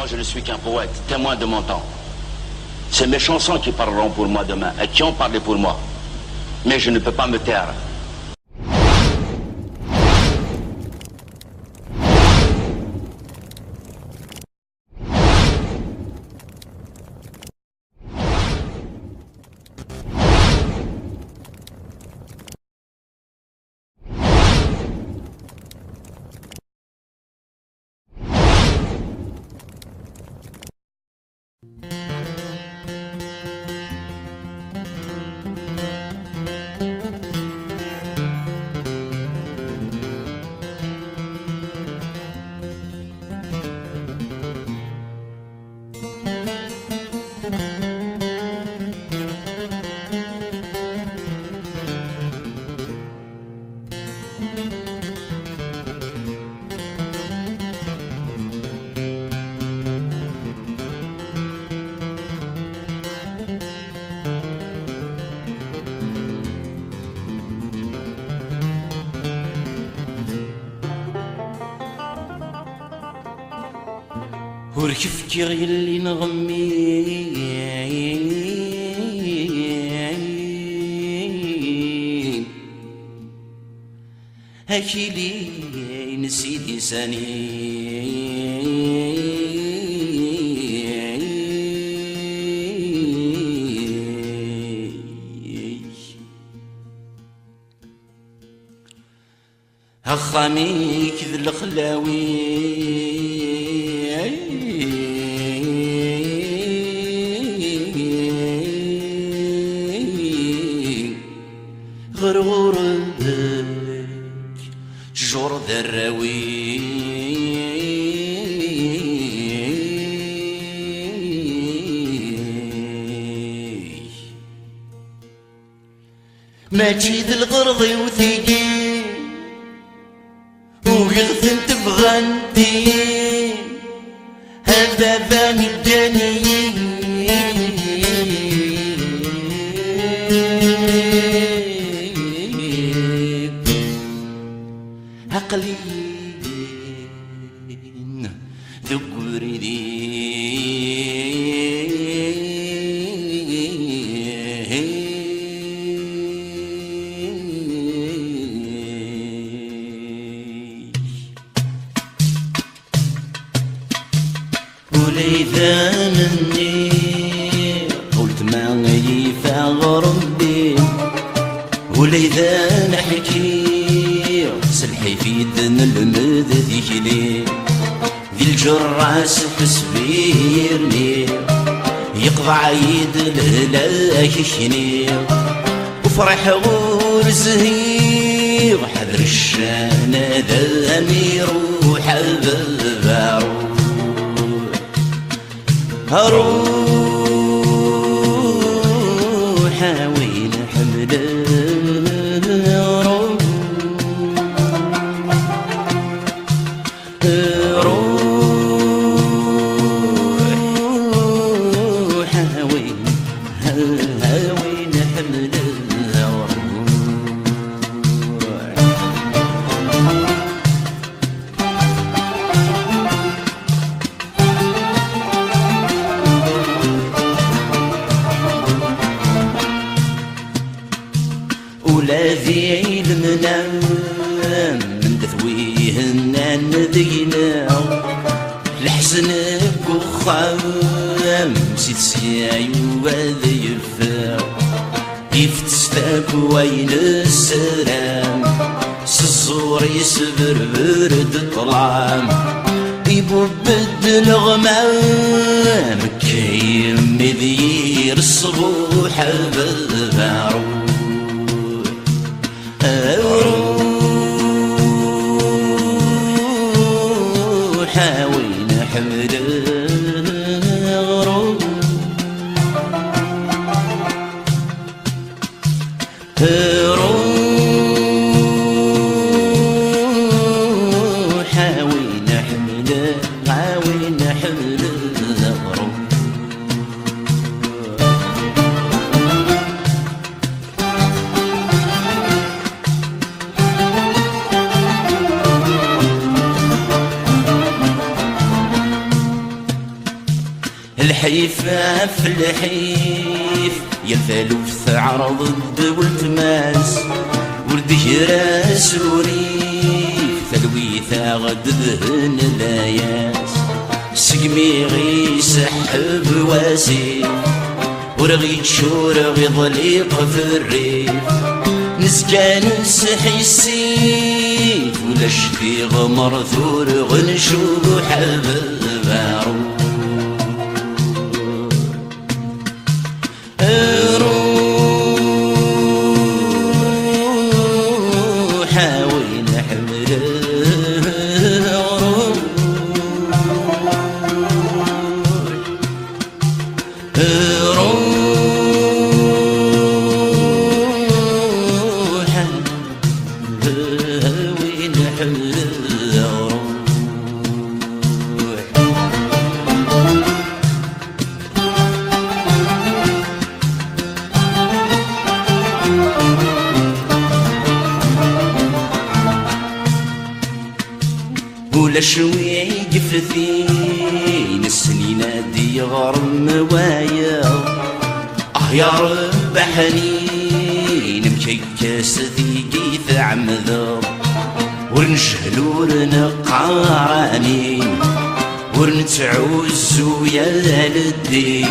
Moi, je ne suis qu'un poète, témoin de mon temps. C'est mes chansons qui parleront pour moi demain et qui ont parlé pour moi. Mais je ne peux pas me taire. وركفكر يلي نغمي هاكي لي نسيت لساني هخامي كذ الخلاوي غرورك جور ذراوي ما تجيد الغرضي وثيقي ويغثن تبغنتي هذا ذاني الدنيا عقلين ذكري وليذا مني قلت ما يفعل ربي وليذا نحكي سلحي في دن المذ ذيكلي ذي الجراس تسبيرني يقضى عيد الهلاك يشني وفرح غور زهير حذر الشان ذا امير وحذر هروح وين حمله ولا ذي المنام من تثويهن ندينا لحسنك وخام سيت سياي وهذا يرفع يفتستاك وين السلام سزور يسبر برد طلام يبد الغمام كيم مذير الصبوح بالبارو حاول نحمل غروب حاول نحمل غروب الحيفة في الحيف يلفلوف عرض الدول تماس وردي راس وريف ثلويثة غد ذهن لاياس سقمي غي سحب واسيف ورغي تشور غي ضليق في الريف نسكان نسحي السيف ولا شفي غمر ثور غنشو حبل بارو ولا شوي قفتين السنين دي غرم وايا يا رب حنين مكيكاس ذيقي ثعمذر ورنشهلو ورنقارانين ورنتعوز ويا الدين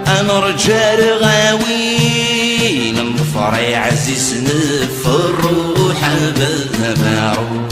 انا رجال غاوين النفر عزيز نفر روح بالمعروف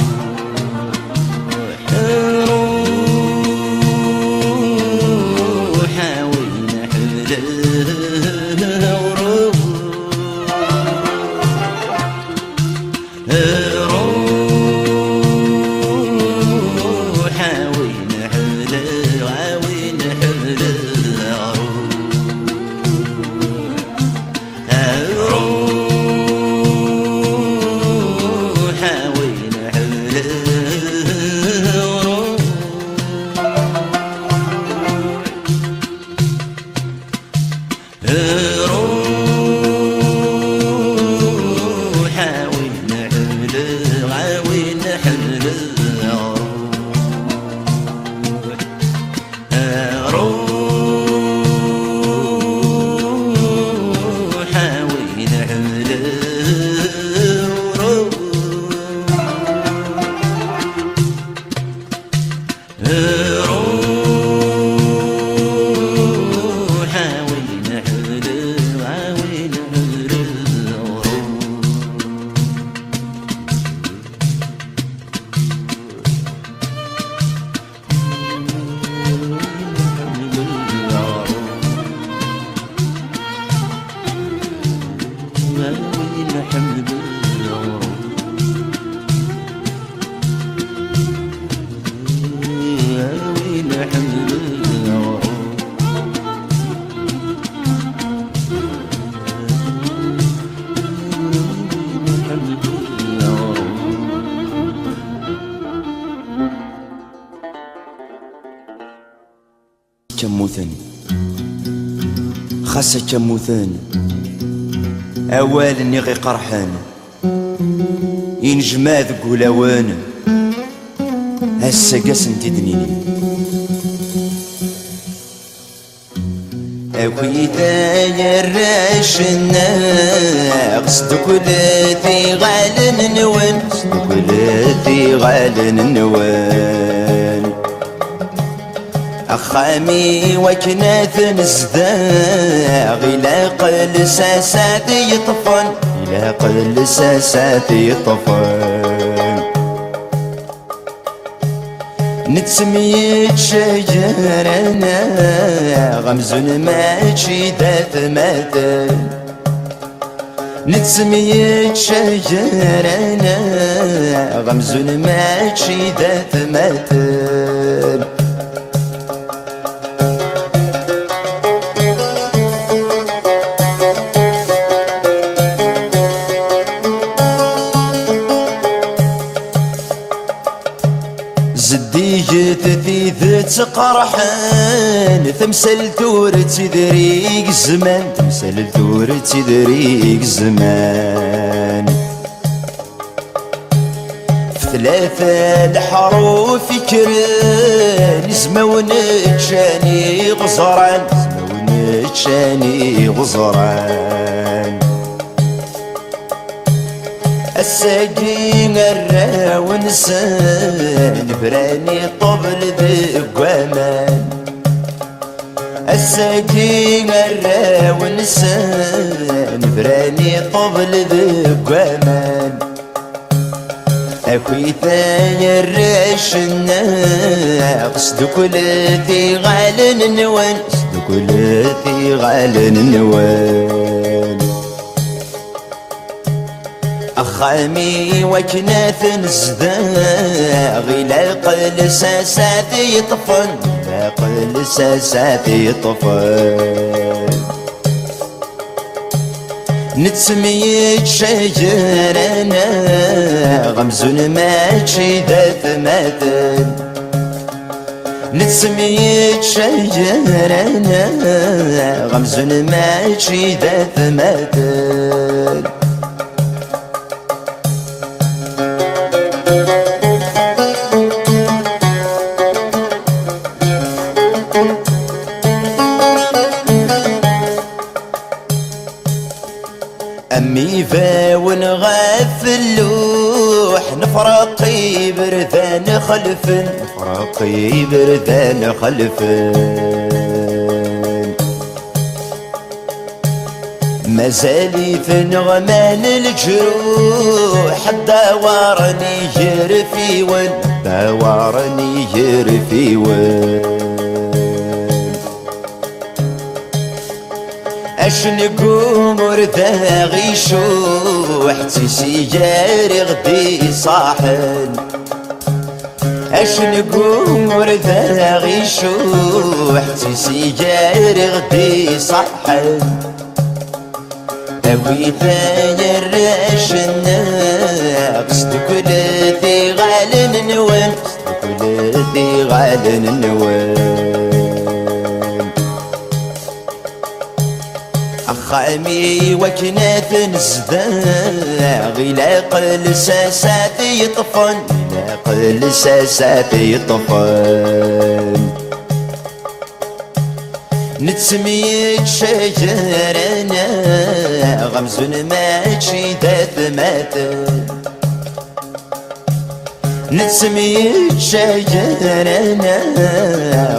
كموثن خاصة كموثن أوال نغي قرحان ينجمع ذك ولاوان هسا قاسن تدنيني أكويدا يراشنا قصدكولاتي غالن نوان قصدكولاتي غالن نوان أخامي وكناث نزداغ إلى قل ساسات يطفن إلى قل ساسات يطفن نتسميت شجرنا غمزن ماشي ذات مثل نتسميت شجرنا غمزن ماشي ذات مثل تثيث قرحان تمثل ثورتي ذريق الزمان تمثل ثورتي ذريق الزمان في ثلاثة الحروف كران زمون جاني غزال غزران ونتشاني غزران الساقين الراو نسان براني طبل ذي قوامان الساقين الراو نسان براني طبل ذي قوامان أخوي ثاني الريش الناقص دكولتي غالن النوان دكولتي غالن النوان أخامي وكناث نزداغي لاقل ساساتي يطفن لاقل ساساتي يطفن نتسميت شجرنا غمزون ماشي ذات مثل نتسميت شجرنا غمزون ماشي ذات مثل أمي فاون غافلوح نفرقي بردان خلفن نفرقي بردان خلفن مازالي في نغمان الجروح داورني يرفي ون داورني يرفي ون اش نقوم ورثاغي شوح تسيجاري غدي صاحن اش نقوم ورثاغي شوح تسيجاري غدي صاحن اوي ثاني الراش الناقص دكولتي غالن نوان دكولتي غالن نوان أخامي وكناث نزداغي لاقل ساساتي يطفن لاقل ساساتي يطفن نتسميت شجرنا غمزون ماشي ذات مثل نتسميت شجرنا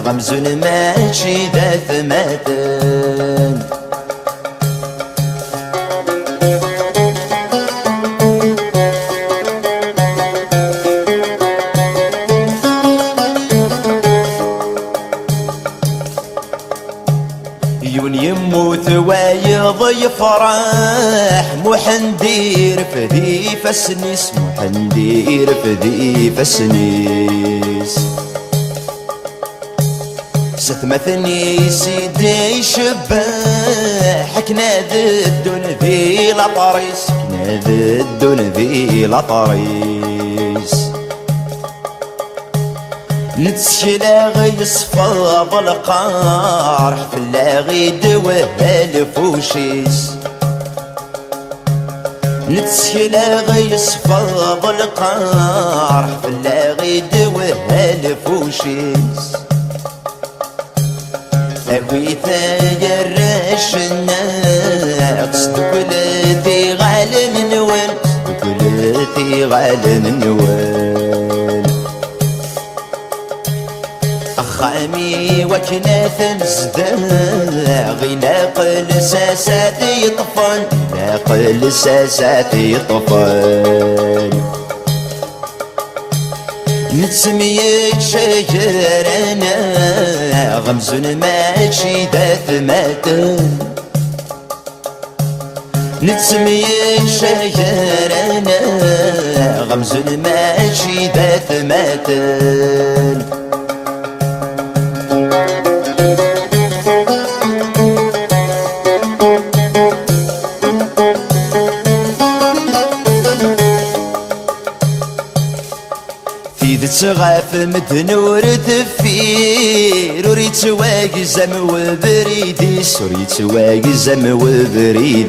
غمزون ماشي ذات مثل يون يموت وايض يفرح محندير فذي فسنيس محندير فذي فسنيس ستمثني سيدي شباح كنا ذدن ذي لطريس كنا ذدن ذي لطريس نتشلاغي يصفاض القارح في اللاغي دوه الفوشيس نتشلاغي يصفاض القارح في اللاغي دوه الفوشيس أخوي ثايا الراش الناقص دكولتي غالن نوان دكولتي غالن نوان أخامي وكناث نزداغي لاقل ساساتي يطفن لاقل ساساتي يطفن نتسميت شجرنا غمزون ماشي ذات مثل نتسميت شجرنا غمزون ماشي ذات مثل تغاف مدن ورتفير وريت واقزم وبريديس وريت واقزم وبريديس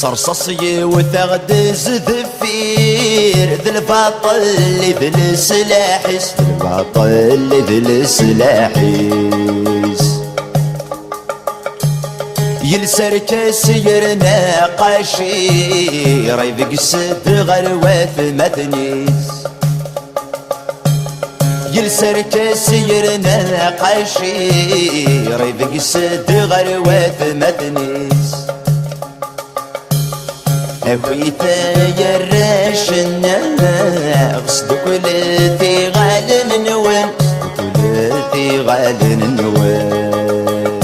صرصصي وثغدز ذفير ذي الباطل ذي السلاحس ذي الباطل ذي السلاحس يلسر كسير ناقاشي رايب قسد غروات مدنيس يلسر كسير ناقاشي رايب قسد غروات مدنيس أبويتا يراشنا غصد كلتي غالن نوان كلتي غالن نوان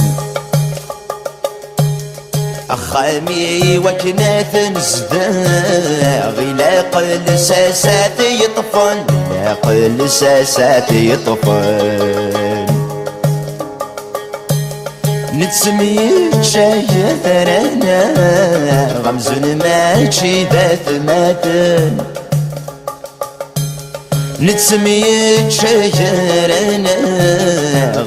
أخامي وكنات نزدا غلاق الساسات يطفن غلاق الساسات يطفن نتسميت شجرنا غمز ماشي ذات ماتن نتسميت شجرنا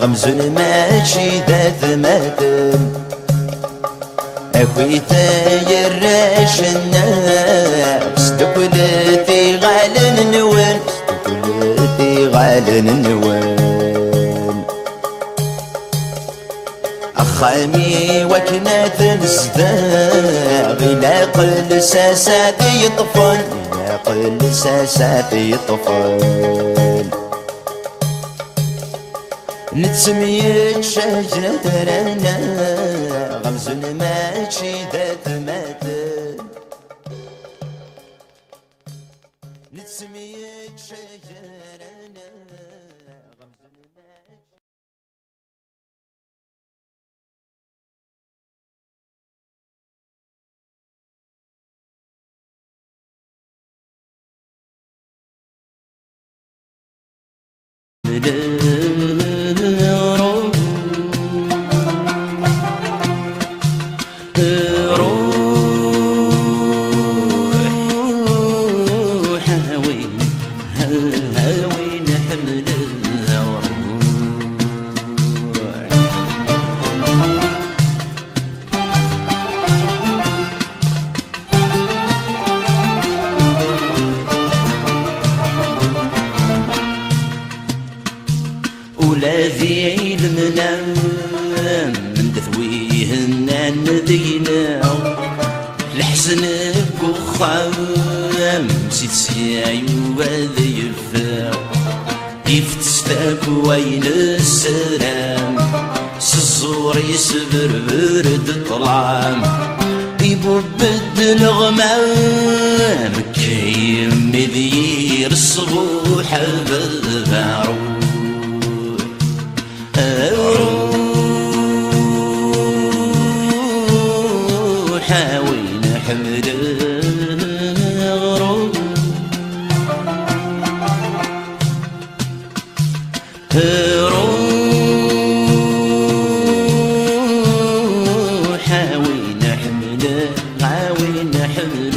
غمز ماشي ذات ماتن أخويتا يراشنا استقلتي غالن نوان استقلتي غالن نوان أخامي وكنات نزدا غلاق الساسات يطفن غلاق الساسات يطفن نتسميت شجرنا غمز ماشي ذات ماتن نتسميت شجرنا غمز ماشي ولا ذي علمنا من دثويه نذينا الحسن بوخام سيد سياي وذي يفاو يفتستاك وين السلام سزور يسبر برد طلعام يبرد الغمام كيم مذير الصبوح بالبارو حاول نحمل غروب حاول نحمل حاول نحمل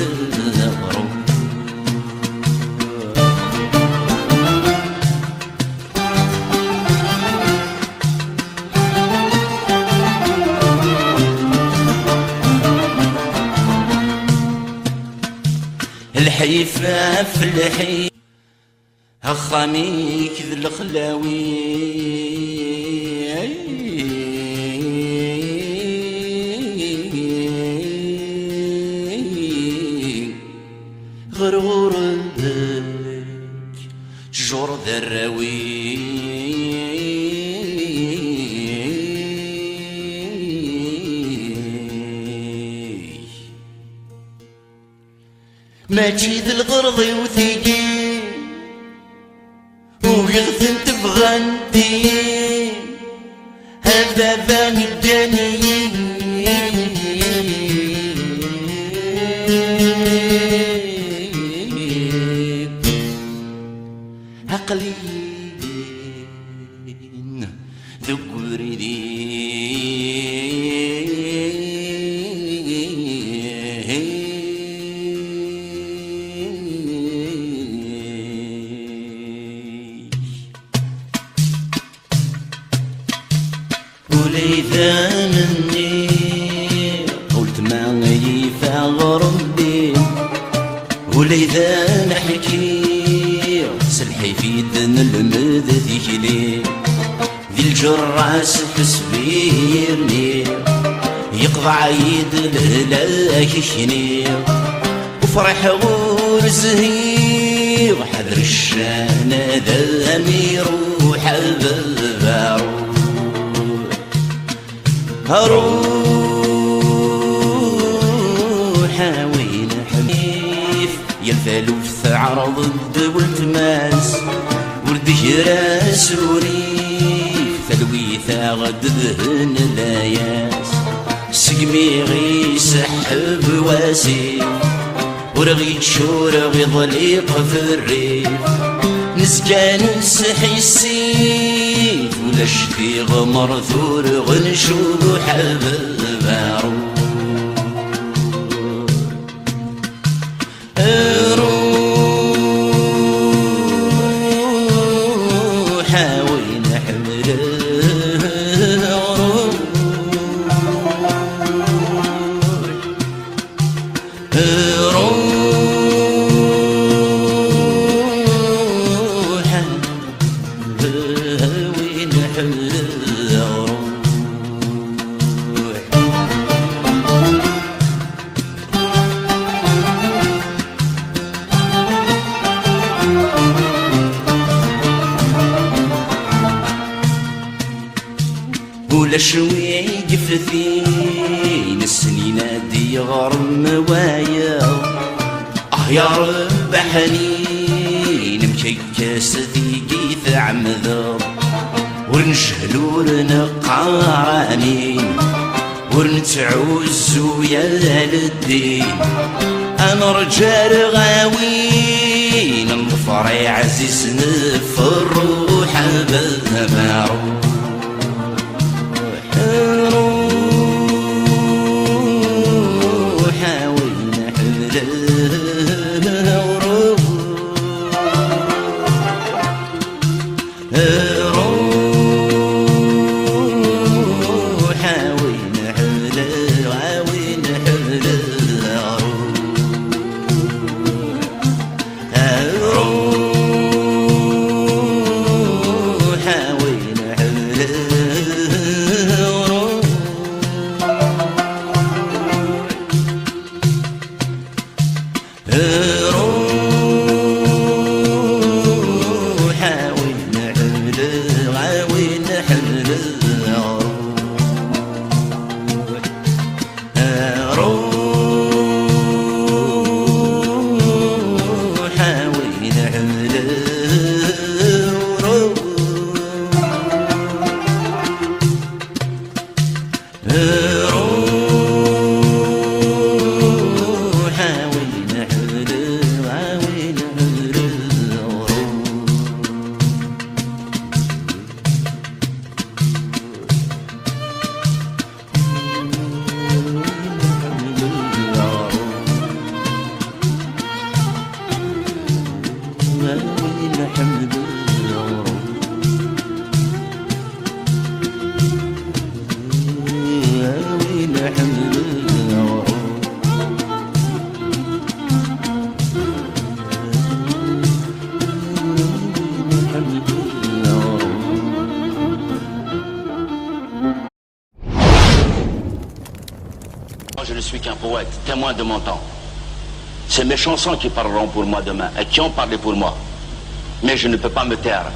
غروب الحيفة في الحي هخاميك ذي الخلاوي غرورك جور ذراوي ماشي ذي الغرض وثيقين ويغثن تبغنتي هذا باني الدنيين عقلين ذكري وليذا مني قلت ما يفعل ولا إذا نحكي سلحي في دن المد ذيكلي ذي الجراس تسبيرني يقضى عيد الهلاك شنير وفرح ورزهير حذر الشان ذا أمير وحبب هروح وين حليف يلفلوف عرض الدول تماس ورده راس وريف ثلويثا غد ذهن لاياس سقمي غي سحب واسيف ورغي تشور غي ضليق في الريف نسجان نسحي السيف ولا شفي غمر ثور غنشوب حبل بارو روح وين حمله ولا شوي قفتين السنين دي غرم وايا يا رب حنين مكيكاس ذيقي ثعمذر ورنشهل ورنقارانين ورنتعوز ويا للدين انا رجال غاوين الظفر عزيز نفر روح بالمعروف Je ne suis qu'un poète, témoin de mon temps. C'est mes chansons qui parleront pour moi demain et qui ont parlé pour moi. Mais je ne peux pas me taire.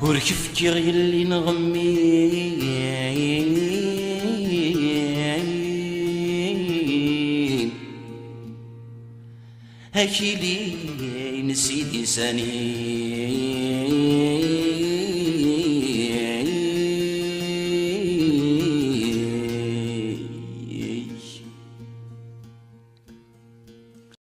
وركفكي يلي نغمين هاكي لي نسيتي سنين